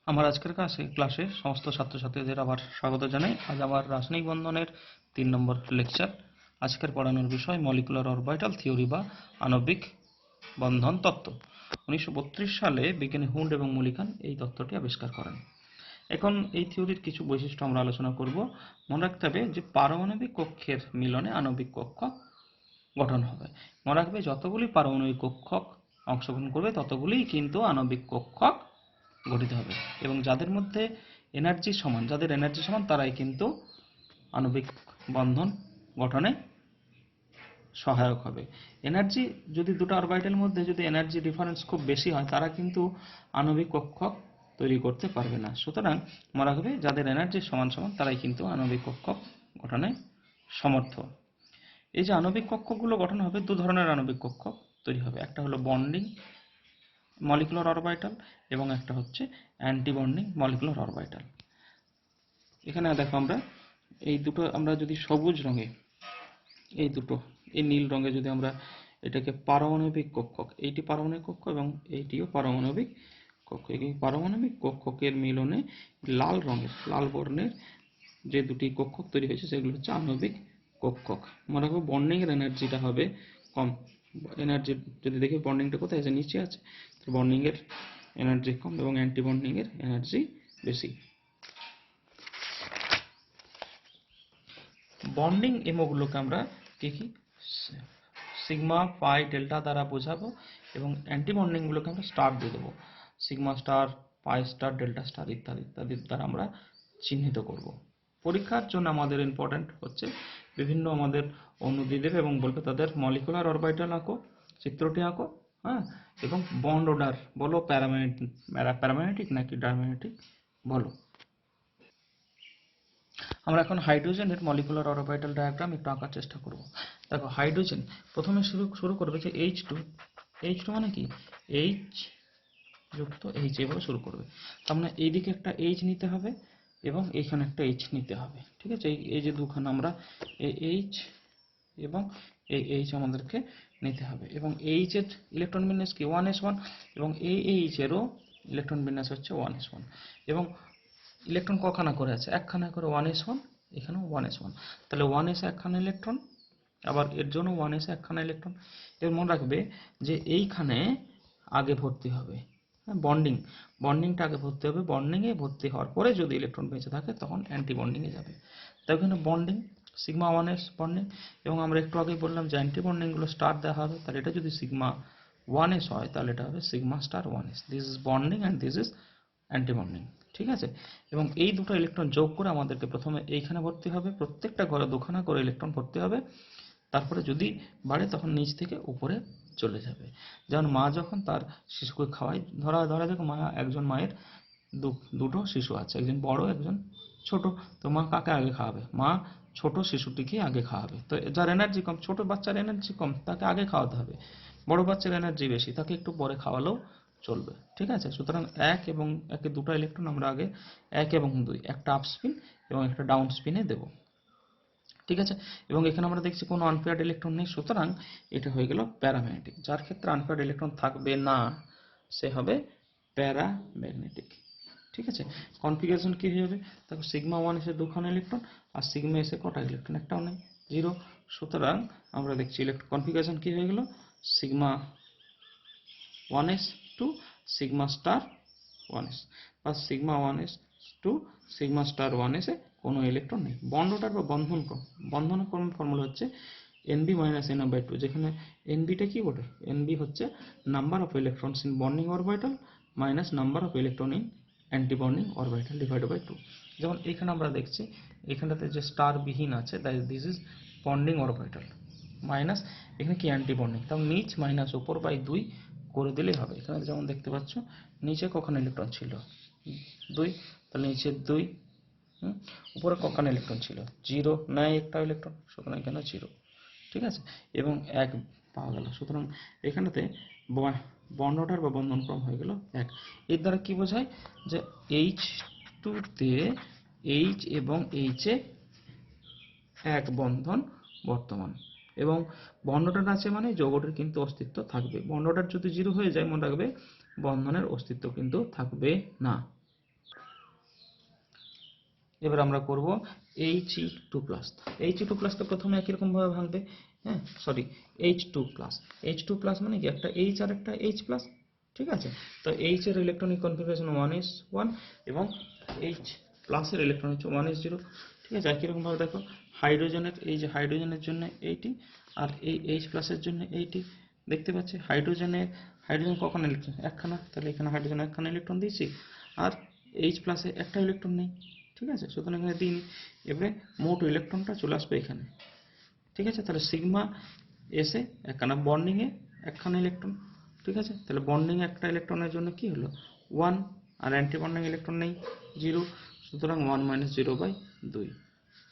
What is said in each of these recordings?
আমার আজকের ক্লাসে সমস্ত ছাত্রছাত্রীদের আবার স্বাগত জানাই। আজ আমার রাসায়নিক বন্ধনের 3 নম্বর লেকচার। আজকের পড়ানোর বিষয় মলিকুলার অরবিটাল থিওরি বা আণবিক বন্ধন তত্ত্ব। 1932 সালে বিজ্ঞানী হুন্ড এবং মুলিকান এই তত্ত্বটি আবিষ্কার করেন। এখন এই থিওরির কিছু বৈশিষ্ট্য আমরা আলোচনা করব। মনে রাখতে হবে যে পারমাণবিক কক্ষের মিলনে আণবিক কক্ষক গঠন হবে। মনে রাখবে যতগুলি পারমাণবিক কক্ষক অংশগ্রহণ করবে ততগুলিই কিন্তু আণবিক কক্ষক গঠিত হবে, এবং যাদের মধ্যে যাদের এনার্জি সমান তারাই কিন্তু আণবিক বন্ধন গঠনে সহায়ক হবে। এনার্জি যদি দুটো অরবিটালের মধ্যে যদি এনার্জি ডিফারেন্স খুব বেশি হয় তারা কিন্তু আণবিক কক্ষক তৈরি করতে পারবে না। সুতরাং মনে রাখবে যাদের এনার্জি সমান সমান তারাই কিন্তু আণবিক কক্ষক গঠনে সমর্থ। এই যে আণবিক কক্ষকগুলো গঠন হবে, দু ধরনের আণবিক কক্ষক তৈরি হবে। একটা হলো বন্ডিং মলিকুলার অরবিটাল এবং একটা হচ্ছে অ্যান্টি বন্ডিং মলিকুলার অরবিটাল। এখানে দেখো আমরা এই দুটো, আমরা যদি সবুজ রঙে এই নীল রঙে যদি আমরা এটাকে পারমাণবিক কক্ষক, এইটি পারমাণবিক কক্ষ এবং এইটিও পারমাণবিক কক্ষ, এই পারমাণবিক কক্ষকের মিলনে লাল বর্ণের যে দুটি কক্ষক তৈরি হয়েছে সেগুলো হচ্ছে আণবিক কক্ষক। মনে রাখবো বন্ডিং এর এনার্জিটা হবে কম। এনার্জি যদি দেখি বন্ডিংটা কোথায় আছে, নিচে আছে, তো বন্ডিং এর এনার্জি কম এবং অ্যান্টি বন্ডিং এর এনার্জি বেশি। বন্ডিং এমোগুলোকে আমরা কি সিগমা পাই ডেল্টা দ্বারা বোঝাবো এবং অ্যান্টি বন্ডিং গুলোকে আমরা স্টার দিয়ে দেবো। সিগমা স্টার, পাই স্টার, ডেল্টা স্টার ইত্যাদি ইত্যাদির দ্বারা আমরা চিহ্নিত করব। পরীক্ষার জন্য আমাদের ইম্পর্টেন্ট হচ্ছে বিভিন্ন আমাদের অণু দিয়ে দেবে এবং বলবে তাদের মলিকুলার অরবিটাল আঁকো, চিত্রটি আঁকো, হ্যাঁ, এবং বন্ড অর্ডার বলো, প্যারাম্যাগনেটিক নাকি ডায়াম্যাগনেটিক বলো। আমরা এখন হাইড্রোজেনের মলিকুলার অরবিটাল ডায়াগ্রাম একটু আঁকার চেষ্টা করব। দেখো হাইড্রোজেন প্রথমে শুরু করবে যে H2 মানে কি H যুক্ত H এভাবে শুরু করবে। তার মানে এইদিকে একটা H নিতে হবে এবং এইখানে একটা H নিতে হবে, ঠিক আছে। এই যে দুখানা আমরা এই H এবং এই H আমাদেরকে নিতে হবে, এবং H এর ইলেকট্রন বিন্যাস কি 1s1 এবং এই H এরও ইলেকট্রন বিন্যাস হচ্ছে 1s1 এবং ইলেকট্রন কখানা করে আছে, একখানা করে 1s1, এখানেও 1s1, তাহলে 1s একখানা ইলেকট্রন, আবার এর জন্য 1s একখানা ইলেকট্রন। এর মনে রাখবে যে এইখানে আগে ভর্তি হবে, বন্ডিংটা আগে ভর্তি হবে। বন্ডিংয়ে ভর্তি হওয়ার পরে যদি ইলেকট্রন বেঁচে থাকে তখন অ্যান্টি বন্ডিংয়ে যাবে। তাই এখানে বন্ডিং সিগমা 1s বন্ডিং, এবং আমরা একটু আগে বললাম যে অ্যান্টি বন্ডিংগুলো স্টার দেওয়া হবে, তাহলে এটা যদি সিগমা 1s হয় তাহলে এটা হবে sigma star 1s। This is bonding and this is anti bonding, ঠিক আছে। এবং এই দুটো ইলেকট্রন যোগ করে আমাদেরকে প্রথমে এইখানে ভর্তি হবে, প্রত্যেকটা ঘরে দুখানা করে ইলেকট্রন ভর্তি হবে, তারপরে যদি বাড়ে তখন নিচ থেকে উপরে চলে যাবে। যেমন মা যখন তার শিশুকে খাওয়ায়, ধরা যাক একজন মায়ের দুটো শিশু আছে, একজন বড় একজন ছোট, তো মা কাকে আগে খাওয়াবে? মা ছোট শিশুটিকে আগে খাওয়াবে। তো যার এনার্জি কম, ছোট বাচ্চার এনার্জি কম, তাকে আগে খাওয়াতে হবে। বড় বাচ্চার এনার্জি বেশি, তাকে একটু পরে খাওয়ালেও চলবে, ঠিক আছে। সুতরাং একে দুটো ইলেকট্রন আমরা আগে 1 এবং 2 একটা আপ স্পিন এবং একটা ডাউন স্পিনে দেব, ঠিক আছে। এবং এখানে আমরা দেখছি কোনো আনপেয়ার্ড ইলেকট্রন নেই, সুতরাং এটা হয়ে গেল প্যারাম্যাগনেটিক। যার ক্ষেত্রে আনপেয়ার্ড ইলেকট্রন থাকবে না সে হবে প্যারাম্যাগনেটিক, ঠিক আছে। কনফিগারেশন কি হবে? দেখো সিগমা 1 এসে দুখানা ইলেকট্রন আর সিগমা এসে কটা ইলেকট্রন? একটাও নেই, 0। সুতরাং আমরা দেখছি ইলেকট্রন কনফিগারেশন কি হয়ে গেল? Sigma 1s to sigma star 1s বা sigma 1s to sigma star 1s এ কোনো ইলেকট্রন নেই। বন্ড অর্ডার বা বন্ধনক্রম ফর্মুলা হচ্ছে Nb - Nr/2, যেখানে Nbটা কি বলে? Nb হচ্ছে number of electrons in bonding orbital minus number of electron in anti bonding orbital divided by 2। যেমন এখানে আমরা দেখছি এখানটাতে যে স্টার বিহীন আছে, this is bonding orbital, minus এখানে কি অ্যান্টি বন্ডিং, তাহলে নিচ মাইনাস উপর বাই 2 করে দিলেই হবে। এখানে যেমন দেখতে পাচ্ছ নিচে কখানা ইলেকট্রন ছিল? 2, তাহলে নিচে 2, উপরে কখানা ইলেকট্রন ছিল? 0, নাই একটা ইলেকট্রন, সুতরাং এখানে 0, ঠিক আছে। এবং 1 পাওয়া গেল। সুতরাং এখানেতে বন্ড অর্ডার বা বন্ধন ক্রম হয়ে গেল 1। এর দ্বারা কি বোঝায়? যে H2 তে H এবং H এ এক বন্ধন বর্তমান, এবং বন্ড অর্ডার আছে মানে যৌগটির কিন্তু অস্তিত্ব থাকবে। বন্ড অর্ডার যদি 0 হয়ে যায় মনে রাখবে বন্ধনের অস্তিত্ব কিন্তু থাকবে না। এবার আমরা করব He2 প্লাস। He2 প্লাসকে প্রথমে একই রকম ভাবে ভাঙবে, হ্যাঁ sorry, H2 plus. H2 plus মানে কি, একটা H আর একটা H প্লাস, ঠিক আছে। তো H এর ইলেকট্রনিক কনফিগারেশন 1s1 এবং H প্লাসের ইলেকট্রন হচ্ছে 1s0, ঠিক আছে। একই রকম ভাবে দেখো হাইড্রোজেনের, এই যে হাইড্রোজেনের জন্য এইটি আর এই H প্লাসের জন্য এইটি, দেখতে পাচ্ছি হাইড্রোজেন কখন ইলেকট্রন একখানা, তাহলে এখানে হাইড্রোজেন একখানা ইলেকট্রন দিয়েছি আর H প্লাসে একটা ইলেকট্রন নেই, ঠিক আছে, সুতরাং এখানে দিন। এবারে মোট ইলেকট্রনটা চলে আসবে এখানে, ঠিক আছে। তাহলে সিগমা এসে একখানা বন্ডিং এ একখানা ইলেকট্রন, ঠিক আছে। তাহলে বন্ডিং একটা ইলেকট্রনের জন্য কি হলো 1, আর অ্যান্টি বন্ডিং ইলেকট্রন নেই 0, সুতরাং 1 - 0/2,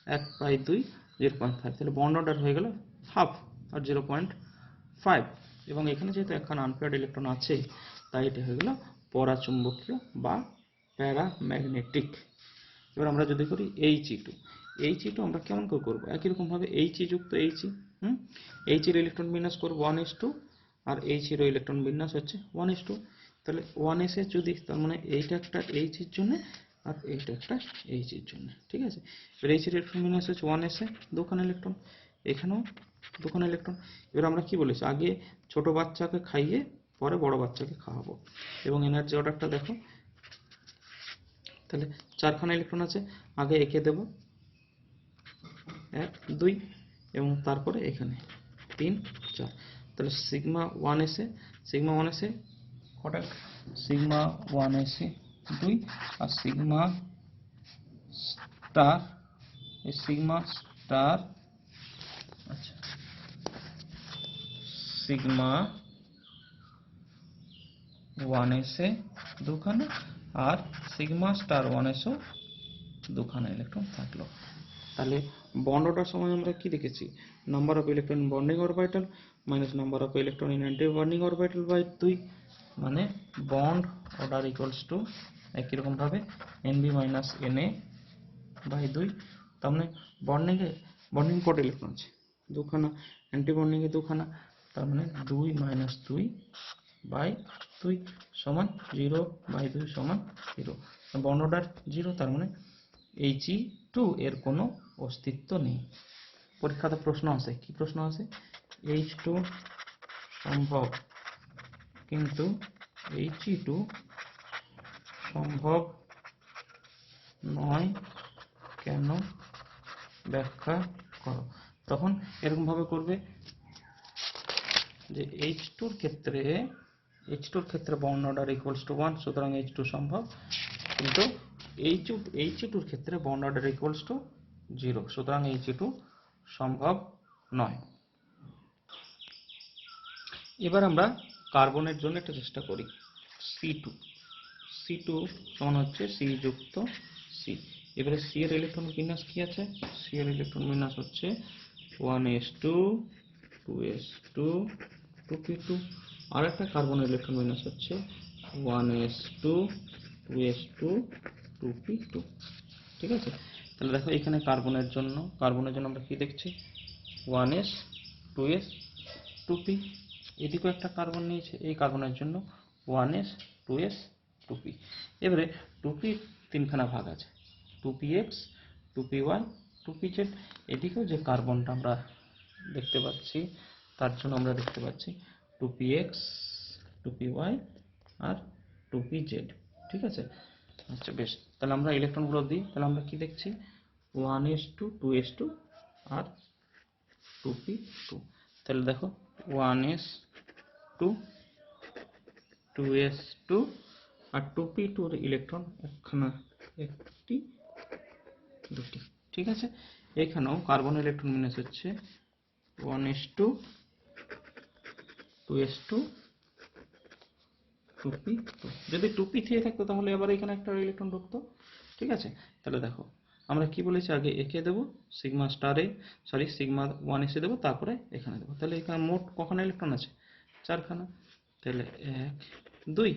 1/2 0.5, তাহলে বন্ড অর্ডার হয়ে গেল হাফ আর 0.5। এবং এখানে যেহেতু একখানা আনপেয়ার্ড ইলেকট্রন আছে তাই এটা হয়ে গেল পরাচুম্বকীয় বা প্যারাম্যাগনেটিক। এবার আমরা যদি করি He2 আমরা কেমন করে করবো, একই রকম ভাবে He যুক্ত He, H এর ইলেকট্রন বিন্যাস করব 1s2 আর H এর ইলেকট্রন বিন্যাস হচ্ছে 1s2, তাহলে 1s এর যদি, তার মানে এইটা একটা H এর জন্য আর এইটা একটা H এর জন্য, ঠিক আছে। এবার H এর ইলেকট্রন বিন্যাস হচ্ছে 1s এ দুখানা ইলেকট্রন, এখানেও দুখানা ইলেকট্রন। এবার আমরা কি বলেছি, আগে ছোট বাচ্চাকে খাইয়ে পরে বড় বাচ্চাকে খাওয়াবো। এবং এনার্জি অর্ডারটা দেখো, তাহলে চারখানা ইলেকট্রন আছে, আগে একে দেব 1 2 এবং তারপরে এখানে 3 4, তাহলে সিগমা 1s এ কটা, সিগমা 1s এ 2 আর সিগমা স্টার, এই সিগমা স্টার, আচ্ছা সিগমা 1s এ দুখানা আর সিগমা স্টার 1sও দুখানা ইলেকট্রন থাকলো। তাহলে বন্ড অর্ডার সময় আমরা কি দেখেছি, number of electron in bonding orbital minus number of electron in anti bonding orbital by 2, মানে বন্ড অর্ডার ইকুয়ালস টু একই রকম ভাবে Nb মাইনাস Na/2। তার মানে বন্ডিং কত ইলেকট্রন আছে দুখানা, অ্যান্টি বন্ডিং এ দুখানা, তার মানে 2 - 2/2 সমান 0/2 সমান 0। বন্ড অর্ডার 0, তার মানে He2 এর কোনো অস্তিত্ব নেই। পরীক্ষাতে প্রশ্ন আসে, কি প্রশ্ন আসে, H2 সম্ভব কিন্তু He2 সম্ভব নয় কেন, ব্যাখ্যা করো। তখন এরকম ভাবে করবে যে H2 এর ক্ষেত্রে বন্ড অর্ডার ইকুয়ালস টু 1, সুতরাং H2 সম্ভব, কিন্তু He2 এর ক্ষেত্রে বন্ড অর্ডার ইকুয়ালস টু 0, সুতরাং He2 সম্ভব নয়। এবার আমরা কার্বনের জন্য একটা চেষ্টা করি, C2 সমান হচ্ছে C যুক্ত C। এবারে C এর ইলেকট্রন বিন্যাস কি আছে, C এর ইলেকট্রন বিন্যাস হচ্ছে 1s2 2s2 2p2, আর একটা কার্বনের ইলেকট্রন বিন্যাস হচ্ছে 1s2 2s2 2p2, ঠিক আছে। তাহলে দেখো এখানে কার্বনের জন্য আমরা কি দেখছি 1s 2s 2p, এদিকেও একটা কার্বন নিয়েছে, এই কার্বনের জন্য 1s 2s 2p। এবারে 2p তিনখানা ভাগ আছে, 2px 2py 2pz। এদিকেও যে কার্বনটা আমরা দেখতে পাচ্ছি তার জন্য আমরা দেখতে পাচ্ছি 2px 2py আর 2pz, ঠিক আছে। আচ্ছা বেশ, তাহলে আমরা ইলেকট্রনগুলো দিই, তাহলে আমরা কি দেখছি 1s2 2s2 আর 2p2। তাহলে দেখো 1s2 2s2 আর 2p2 এর ইলেকট্রন একখানা একটি দুটি, ঠিক আছে। এখানেও কার্বন ইলেকট্রন বিন্যাস হচ্ছে 1s2 2s2 2p2। যদি 2p3 থাকতো তাহলে আবার এখানে একটা ইলেকট্রন ঢুকতো, ঠিক আছে। তাহলে দেখো আমরা কি বলেছি, আগে একে দেবো সিগমা স্টারে, সরি সিগমা 1s এ দেবো, তারপরে এখানে দেবো। তাহলে এখানে মোট কখানা ইলেকট্রন আছে, চারখানা। তাহলে 1 2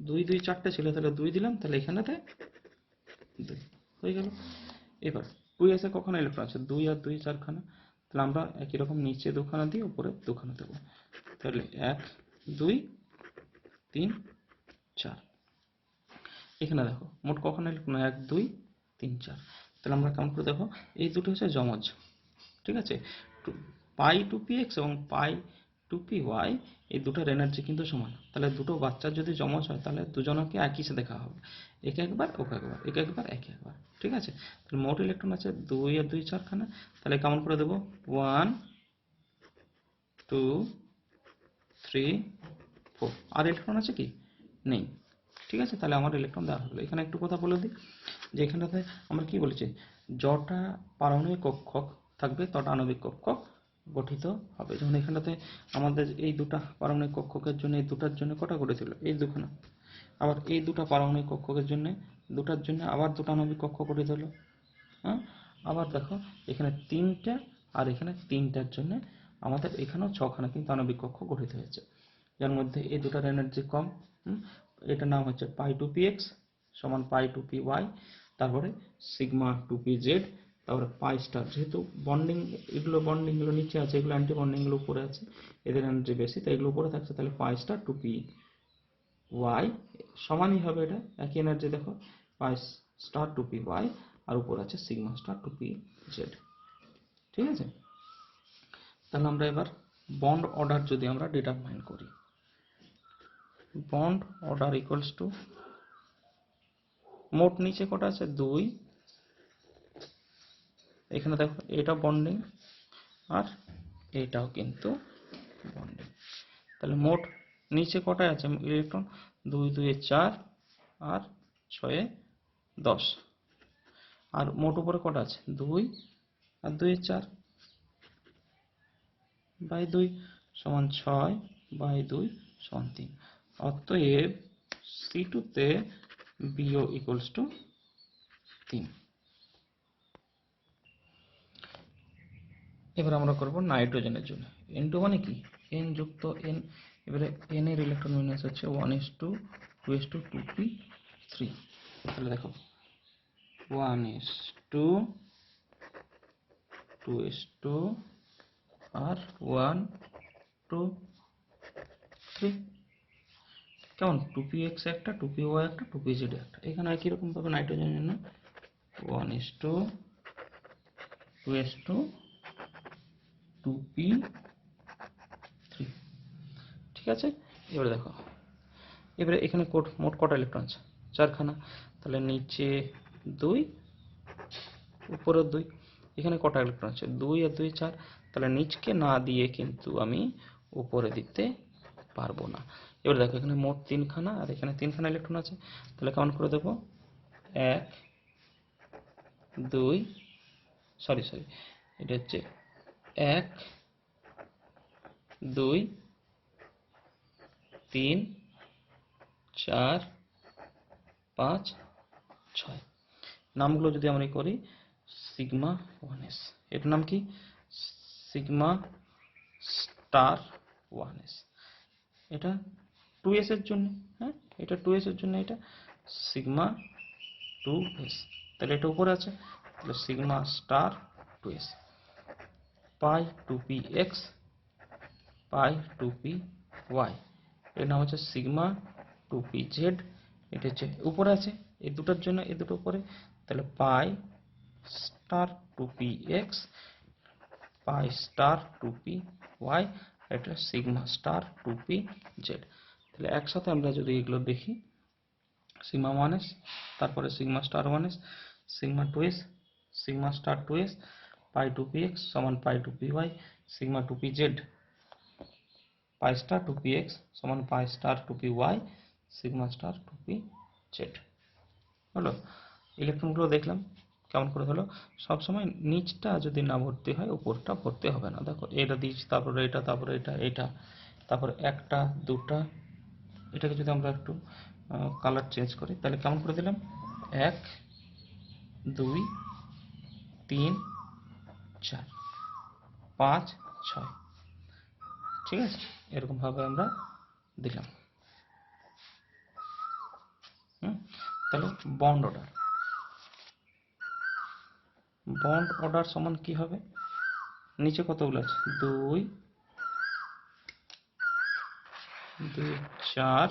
2 2 4টে ছিল, তাহলে 2 দিলাম, তাহলে এখানেতে 2 হয়ে গেল। এবার 2s এ কখানা ইলেকট্রন আছে, 2 আর 2 চারখানা, তাহলে আমরা একই রকম নিচে দুখানা দিয়ে উপরে দুখানা দেবো, তাহলে 1 2 3 4। এখানে দেখো মোট কখানা ইলেকট্রন 1 2 3 4। তাহলে আমরা কাউন্ট করে দেখো এই দুটো হচ্ছে যমজ, ঠিক আছে। পাই টু পি এক্স এবং পাই টু পি ওয়াই এই দুটোর এনার্জি কিন্তু সমান। তাহলে দুটো বাচ্চার যদি যমজ হয় তাহলে দুজনকে একই সাথে দেখা হবে, একে একবার ওকে একবার, একে একবার একে একবার, ঠিক আছে। তাহলে মোট ইলেকট্রন আছে 2 আর 2 4খানা। তাহলে কাউন্ট করে দেবো 1 2 3 4। আর ইলেকট্রন আছে কি? নেই, ঠিক আছে। তাহলে আমার ইলেকট্রন দেওয়া হলো। এখানে একটু কথা বলে দিই যে এখানটাতে আমরা কি বলেছি, যটা পারমাণবিক কক্ষক থাকবে তটা আণবিক কক্ষক গঠিত হবে। যেমন এখানটাতে আমাদের এই দুটা পারমাণবিক কক্ষকের জন্য এই দুটার জন্য কটা গঠিত, এই দুখানা। আবার এই দুটা পারমাণবিক কক্ষকের জন্য দুটার জন্য আবার দুটো আণবিক কক্ষ গঠিত হলো। হ্যাঁ, আবার দেখো এখানে 3টে আর এখানে 3টার জন্য আমাদের এখানেও 6খানা কিন্তু আণবিক কক্ষ গঠিত হয়েছে, যার মধ্যে এই দুটার এনার্জি কম। এটার নাম হচ্ছে পাই টু পি এক্স সমান পাই টু পি ওয়াই, তারপরে সিগমা টু পি জেড, তারপরে পাই স্টার। যেহেতু বন্ডিং, এগুলো বন্ডিং গুলো নিচে আছে, এগুলো অ্যান্টি বন্ডিং গুলো উপরে আছে, এদের এনার্জি বেশি তাই এগুলো উপরে থাকছে। তাহলে pi star two P Y সমানই হবে, এটা একই এনার্জি। দেখো pi star two P Y আর উপর আছে sigma star two P Z, ঠিক আছে। তাহলে আমরা এবার বন্ড অর্ডার যদি আমরা ডিটারমাইন করি, বন্ড অর্ডার ইকুয়ালস টু মোট নিচে কটা আছে 2, এখানে দেখো এটা বন্ডিং আর এটাও কিন্তু বন্ডিং। তাহলে মোট নিচে কটা আছে ইলেকট্রন, 2 2 4 আর 6 10। আর মোট উপরে কটা আছে 2 আর 2 4 বাই 2 সমান 6 বাই 2 সমান 3। অতএব C2 তে BO ইকুয়ালস টু 3। এবার আমরা করব নাইট্রোজেনের জন্য। N2 মানে কি, N যুক্ত N। এবারে N এর ইলেকট্রন বিন্যাস হচ্ছে 1s2 2s2 2p3। তাহলে দেখো 1s2 2s2 আর 1 2 3। কেমন 2px একটা 2py একটা 2pz একটা। এখানে একই রকম ভাবে নাইট্রোজেনের জন্য 1s2 2s2 2p3, ঠিক আছে। এবারে দেখো, এবারে এখানে মোট কটা ইলেকট্রন আছে 4খানা। তাহলে নিচে 2 উপরে 2। এখানে কটা ইলেকট্রন আছে 2 আর 2 4। তাহলে নিচকে না দিয়ে কিন্তু আমি উপরে দিতে পারবো না। এবার দেখো এখানে মোট 3খানা আর এখানে 3খানা ইলেকট্রন আছে। তাহলে কাউন্ট করে দেবো 1 2 সরি এটা হচ্ছে 1 2 3 4 5 6। নামগুলো যদি আমরা করি সিগমা 1s, এটার নাম কি সিগমা স্টার 1s। এটা 2s এর জন্য, হ্যাঁ এটা 2s এর জন্য এটা সিগমা 2s। তাহলে এটা উপরে আছে, তাহলে sigma star 2s। Pi two P X পাই টু পি ওয়াই, এর নাম হচ্ছে সিগমা টু পি জেড। এটা হচ্ছে উপরে আছে এই দুটোর জন্য, এই দুটো উপরে। তাহলে pi star two P X pi star two P Y, এটা sigma star two P Z. তাহলে একসাথে আমরা যদি এগুলো দেখি, সিগমা 1s, তারপরে sigma star 1s, sigma 2s, sigma star 2s, pi two P X সমান pi two P Y, sigma two P Z, pi star two P X সমান pi star two P Y, sigma star two P Z. হলো ইলেকট্রনগুলো দেখলাম কেমন করে হলো। সবসময় নিচটা যদি না ভর্তি হয় উপরটা ভর্তি হবে না। দেখো এটা দিচ্ছি, তারপরে এটা, তারপরে এটা, এটা, তারপরে একটা দুটা। এটাকে যদি আমরা একটু কালার চেঞ্জ করি তাহলে কেমন করে দিলাম 1 2 3 4 5 6, ঠিক আছে। এরকম ভাবে আমরা দিলাম। তাহলে বন্ড অর্ডার সমান কি হবে, নিচে কতগুলো আছে 2 2 4,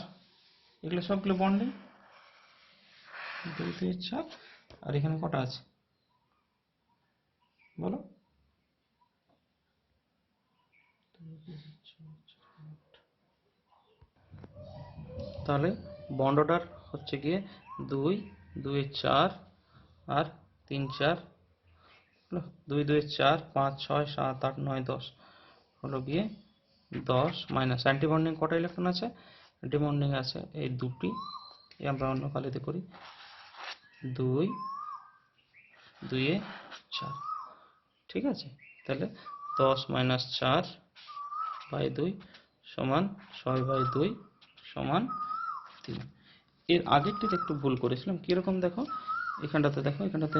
এগুলো সবগুলো বন্ডিং 2 2 4 আর এখানে কটা আছে বলো? তাহলে বন্ড অর্ডার হচ্ছে গিয়ে 2 2 4 আর 3 4, 2 2 4 5 6 7 8 9 10 হলো গিয়ে 10 মাইনাস অ্যান্টিবন্ডিং কটা ইলেকট্রন আছে? অ্যান্টিবন্ডিং আছে এই দুটি, আমরা অন্য কালিতে করি, 2 2 এ 4, ঠিক আছে। তাহলে 10 মাইনাস 4 বাই 2 সমান 6 বাই 2 সমান 3। এর আগেরটিতে একটু ভুল করেছিলাম, কিরকম দেখো, দেখো এখানটাতে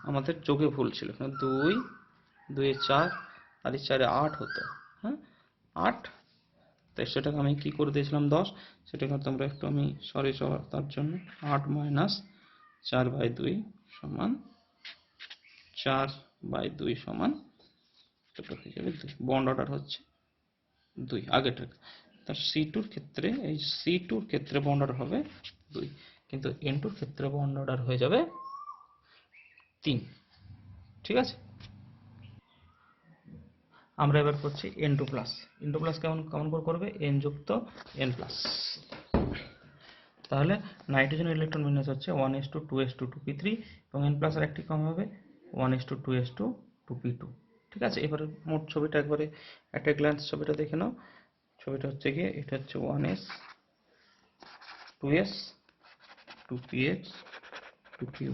আমাদের যোগে ভুল ছিল, এখানে 2 2 এ 4 আর 4 এ 8 হতো, হ্যাঁ 8, তাই সেটাকে আমি কি করে দিয়েছিলাম 10, সেটাকে তোমরা একটু আমি সরি তার জন্য 8 মাইনাস 4 বাই 2 সমান 4 বাই 2 সমান ছোটো হয়ে যাবে 2। বন্ড অর্ডার হচ্ছে 2 আগেরটা। তার C2 ক্ষেত্রে, এই C2 ক্ষেত্রে বন্ড অর্ডার হবে 2, কিন্তু N2 ক্ষেত্রে বন্ড অর্ডার হয়ে যাবে 3, ঠিক আছে। আমরা এবার করছি N2 প্লাস। N2 প্লাস কেমন কেমন করে করবে? N যুক্ত N প্লাস। তাহলে নাইট্রোজেন ইলেকট্রন বিন্যাস হচ্ছে 1s2 2s2 2p3 এবং N প্লাস আর একটি কম হবে 1s2 2s2 2p2, ঠিক আছে। এবারে মোট ছবিটা একবারে একটা গ্ল্যান্স ছবিটা দেখে নাও। ছবিটা হচ্ছে গিয়ে এটা হচ্ছে 1s 2s 2px 2py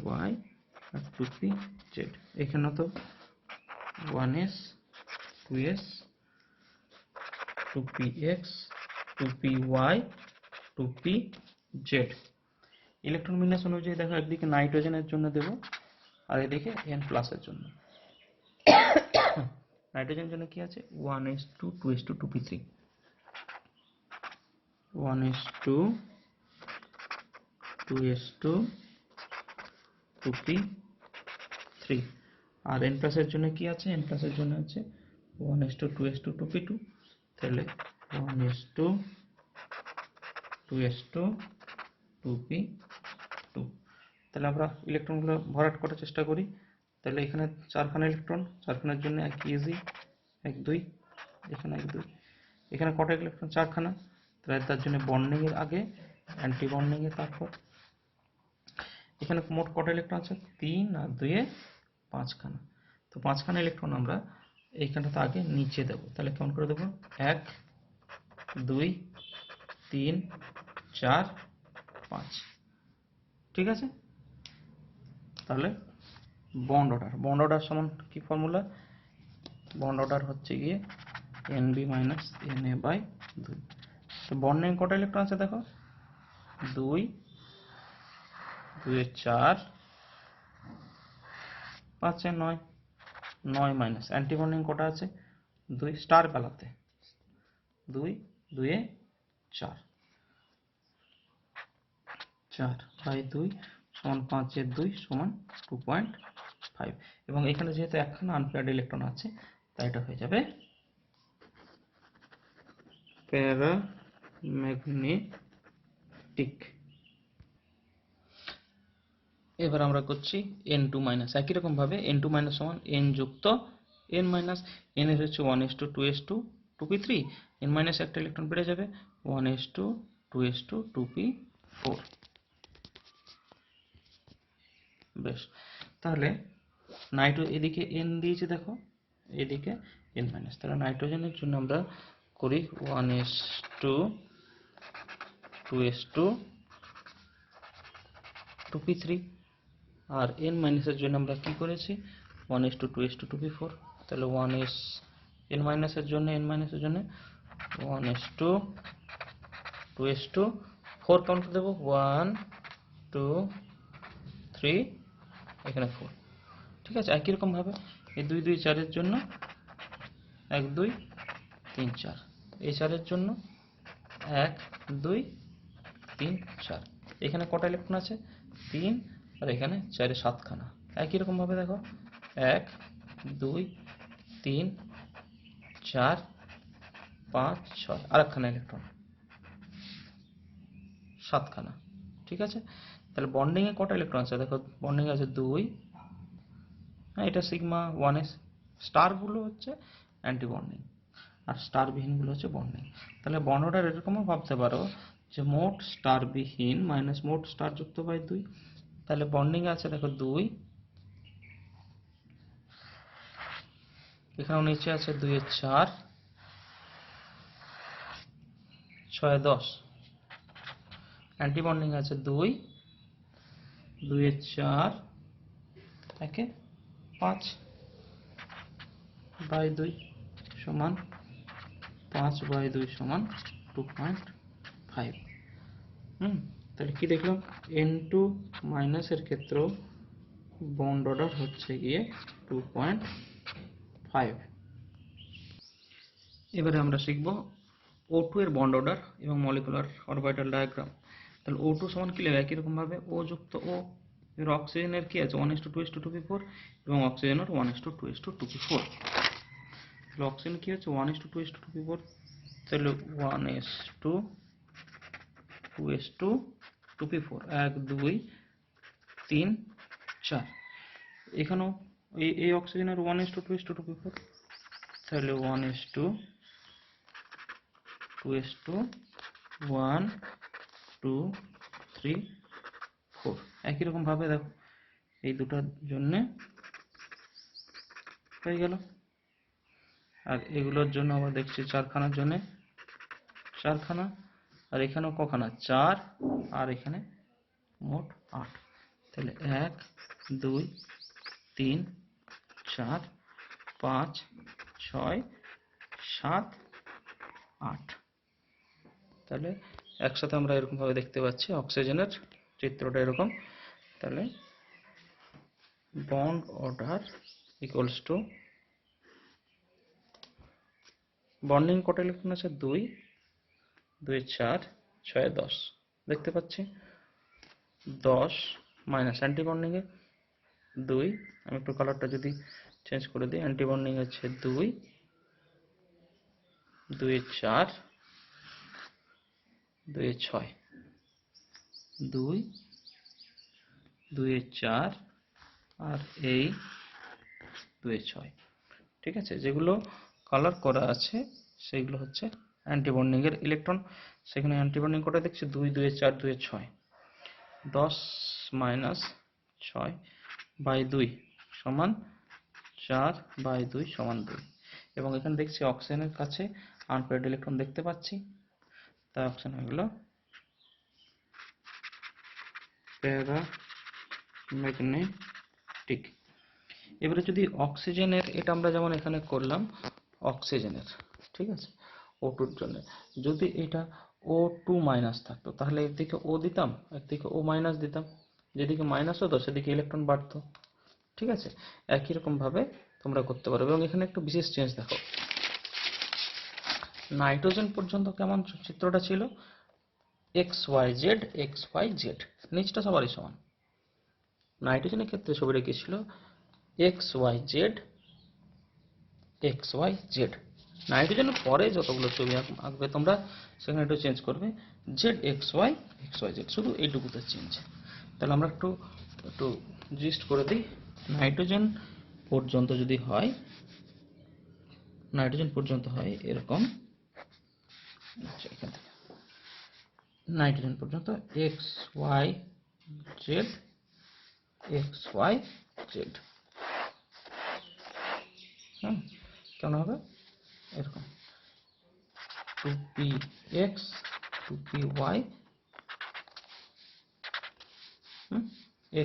আর 2pz। এখানে তো 1s 2s 2px 2py 2pz। Electron বিন্যাস অনুযায়ী দেখো, একদিকে নাইট্রোজেনের জন্য দেব আর এদিকে N প্লাসের জন্য। নাইট্রোজেনের জন্য কি আছে? 1s2 2s2 2p3, 1s2 2s2 2p3। আর N প্লাসের জন্য কি আছে? N প্লাসের জন্য আছে 1s2 2s2 2p2, তাহলে 1s2 2s2 2p2। তাহলে আমরা ইলেকট্রনগুলো ভরাট করার চেষ্টা করি। তাহলে এখানে 4খানা ইলেকট্রন, 4খানার জন্য 1 ইজি 1 2, এখানে 1 2, এখানে কটা ইলেকট্রন? 4খানা। তাহলে তার জন্য বন্ডিং এর আগে অ্যান্টি বন্ডিং এর তারপর। এখানে মোট কটা ইলেকট্রন আছে? 3 আর 2 এ 5খানা। তো 5খানা ইলেকট্রন আমরা এইখানটাতে আগে নিচে দেব। তাহলে কেমন করে দেব? 1 2 3 4 5, ঠিক আছে। তাহলে বন্ড অর্ডার সমান কি ফর্মুলা? বন্ড অর্ডার হচ্ছে গিয়ে NB মাইনাস NA বাই 2। তো বন্ডিং কটা ইলেকট্রন আছে দেখো, 2 2 এ 4 5 এ 9, 9 মাইনাস অ্যান্টি বন্ডিং কটা আছে? 2 স্টার কালাতে, 2 2 এ 4 4 বাই 2 সমান 5 এর 2 সমান 2.5। এবং এখানে যেহেতু একখানা আনপেয়ার্ড ইলেকট্রন আছে, তাই এটা হয়ে যাবে প্যারাম্যাগনেটিক। এবার আমরা করছি N2 মাইনাস। একই রকম ভাবে N2 মাইনাস সমান N যুক্ত N মাইনাস। N এর হচ্ছে 1s2 2s2 2p3, N minus একটা ইলেকট্রন বেড়ে যাবে 1s2 2s2 2p4। বেশ, তাহলে এদিকে N দিয়েছে দেখো, এদিকে N মাইনাস। তাহলে নাইট্রোজেনের জন্য আমরা করি 1s2 2s2 2p3, আর N মাইনাসের জন্য আমরা কি করেছি? 1s2 2s2 2p4। তাহলে 1s N মাইনাসের জন্য 1s2 2s2 4 কাউন্ট দেবো, 1 2 3, এখানে 4, ঠিক আছে। একই রকম ভাবে এই 2 2 4 এর জন্য 1 2 3 4, এই 4 এর জন্য 1 2 3 4। এখানে কটা ইলেকট্রন আছে? 3, আর এখানে 4 এ 7খানা। একই রকম ভাবে দেখো 1 2 3 4 5 6, আর একখানা ইলেকট্রন 7খানা। ঠিক আছে, তাহলে বন্ডিং এ কটা ইলেকট্রন আছে দেখো, বন্ডিং আছে 2, হ্যাঁ এটা সিগমা 1s, স্টার গুলো হচ্ছে অ্যান্টি বন্ডিং আর স্টার বিহীন গুলো হচ্ছে বন্ডিং। তাহলে বন্ড অর্ডার এরকমও ভাবতে পারো যে মোট স্টার বিহীন মাইনাস মোট স্টার যুক্ত বাই 2। তাহলে বন্ডিং এ আছে দেখো 2, এখানেও নিচে আছে 2 এর 4, 6 এ 10, অ্যান্টি বন্ডিং আছে 2, 2 এর 4, 1 এ 5 বাই 2 সমান 5 বাই 2 সমান 2.5। তাহলে কি দেখলাম, N2 মাইনাস এর ক্ষেত্রে বন্ড অর্ডার হচ্ছে গিয়ে 2.5। এবারে আমরা শিখব O2 এর বন্ড অর্ডার এবং মলিকুলার অরবিটাল ডায়াগ্রাম। তাহলে O2 সমান কি লেখা, একই রকম ভাবে O যুক্ত O, এর অক্সিজেনের কি আছে 1:2:2p4 এবং অক্সিজেনের 1:2:2p4। তাহলে অক্সিজেন কি হচ্ছে 1:2:2p4, তাহলে 1:2:2p4 1 2 3 4। এখানেও এই অক্সিজেনের 1:2:2p4, তাহলে 1:2:1 2 3 4। একই রকম ভাবে দেখো এই দুটার জন্য হয়ে গেল, আর এগুলোর জন্য আবার দেখছি চারখানার জন্য চারখানা, আর এখানেও কখানা 4, আর এখানে মোট 8। তাহলে 1 2 3 4 5 6 7 8। তাহলে একসাথে আমরা এরকম ভাবে দেখতে পাচ্ছি অক্সিজেনের চিত্রটা এরকম। তাহলে bond order equals to bonding কটা ইলেকট্রন আছে 2, 2 এর 4, 6 এ 10 দেখতে পাচ্ছি, 10 মাইনাস অ্যান্টি বন্ডিং এ 2, আমি একটু কালারটা যদি চেঞ্জ করে দিই, অ্যান্টি বন্ডিং আছে 2, 2 এর 4, 2 এর 6, 2 2 এর 4 আর এই 2 এর 6। ঠিক আছে, যেগুলো কালার করা আছে সেগুলো হচ্ছে অ্যান্টি বন্ডিং এর ইলেকট্রন। সেখানে অ্যান্টি বন্ডিং কটা দেখছি 2 2 এর 4, 2 এর 6, 10 মাইনাস 6 বাই 2 সমান 4 বাই 2 সমান 2। এবং এখানে দেখছি অক্সিজেনের কাছে আনপেয়ার্ড ইলেকট্রন দেখতে পাচ্ছি, তাই অক্সিজেন হয়ে গেল প্যারাম্যাগনেটিক। এবারে যদি অক্সিজেনের, এটা আমরা যেমন এখানে করলাম অক্সিজেনের, ঠিক আছে O2 এর জন্য, যদি এটা O2 মাইনাস থাকতো তাহলে এর দিকে O দিতাম, একদিকে O মাইনাস দিতাম, যেদিকে মাইনাস হতো সেদিকে ইলেকট্রন বাড়তো। ঠিক আছে, একই রকম ভাবে তোমরা করতে পারো। এবং এখানে একটু বিশেষ চেঞ্জ দেখো, নাইট্রোজেন পর্যন্ত কেমন চিত্রটা ছিল, XYZ XYZ, নিচটা সবারই সমান। নাইট্রোজেনের ক্ষেত্রে ছবিটা কি ছিল, XYZ XYZ। নাইট্রোজেনের পরে যতগুলো ছবি আঁকবে তোমরা সেখানে একটু চেঞ্জ করবে, ZXY XYZ, শুধু এইটুকুতে চেঞ্জ। তাহলে আমরা একটু একটু জিস্ট করে দিই, নাইট্রোজেন পর্যন্ত যদি হয়, নাইট্রোজেন পর্যন্ত হয় এরকম, আচ্ছা এখান থেকে নাইট্রোজেন পর্যন্ত XYZ XYZ, কেমন হবে এরকম 2px 2py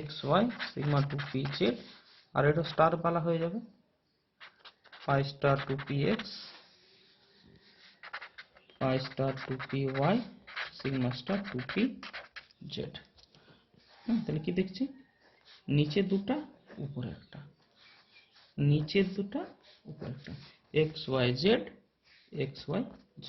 xy sigma 2pz, আর এটা স্টার বালা হয়ে যাবে 5 star 2px 5 star 2py sigma star 2pz। তাহলে কি দেখছি, নিচে দুটা উপরে একটা, নিচের দুটা উপরে একটা, XYZ XYZ।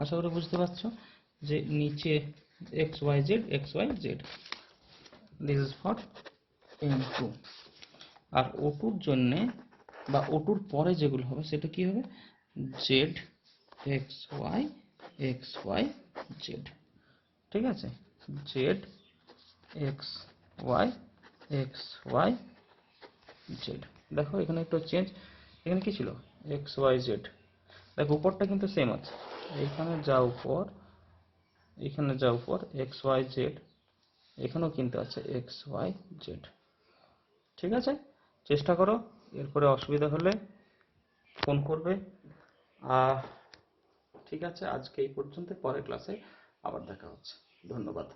আশা করি বুঝতে পারছো যে নিচে XYZ XYZ, this is for N2। আর O2 এর জন্য বা O2-র পরে যেগুলো হবে সেটা কি হবে, জেড এক্স ওয়াই জেড। ঠিক আছে, জেড এক্স ওয়াই জেড। দেখো এখানে একটু চেঞ্জ, এখানে কি ছিল এক্স ওয়াই জেড, দেখো উপরটা কিন্তু সেম আছে, এখানে যা উপর এক্স ওয়াই জেড, এখানেও কিন্তু আছে এক্স ওয়াই জেড। ঠিক আছে, চেষ্টা করো, এরপরে অসুবিধা হলে ফোন করবে। ঠিক আছে, আজকে এই পর্যন্ত, পরের ক্লাসে আবার দেখা হচ্ছে। ধন্যবাদ।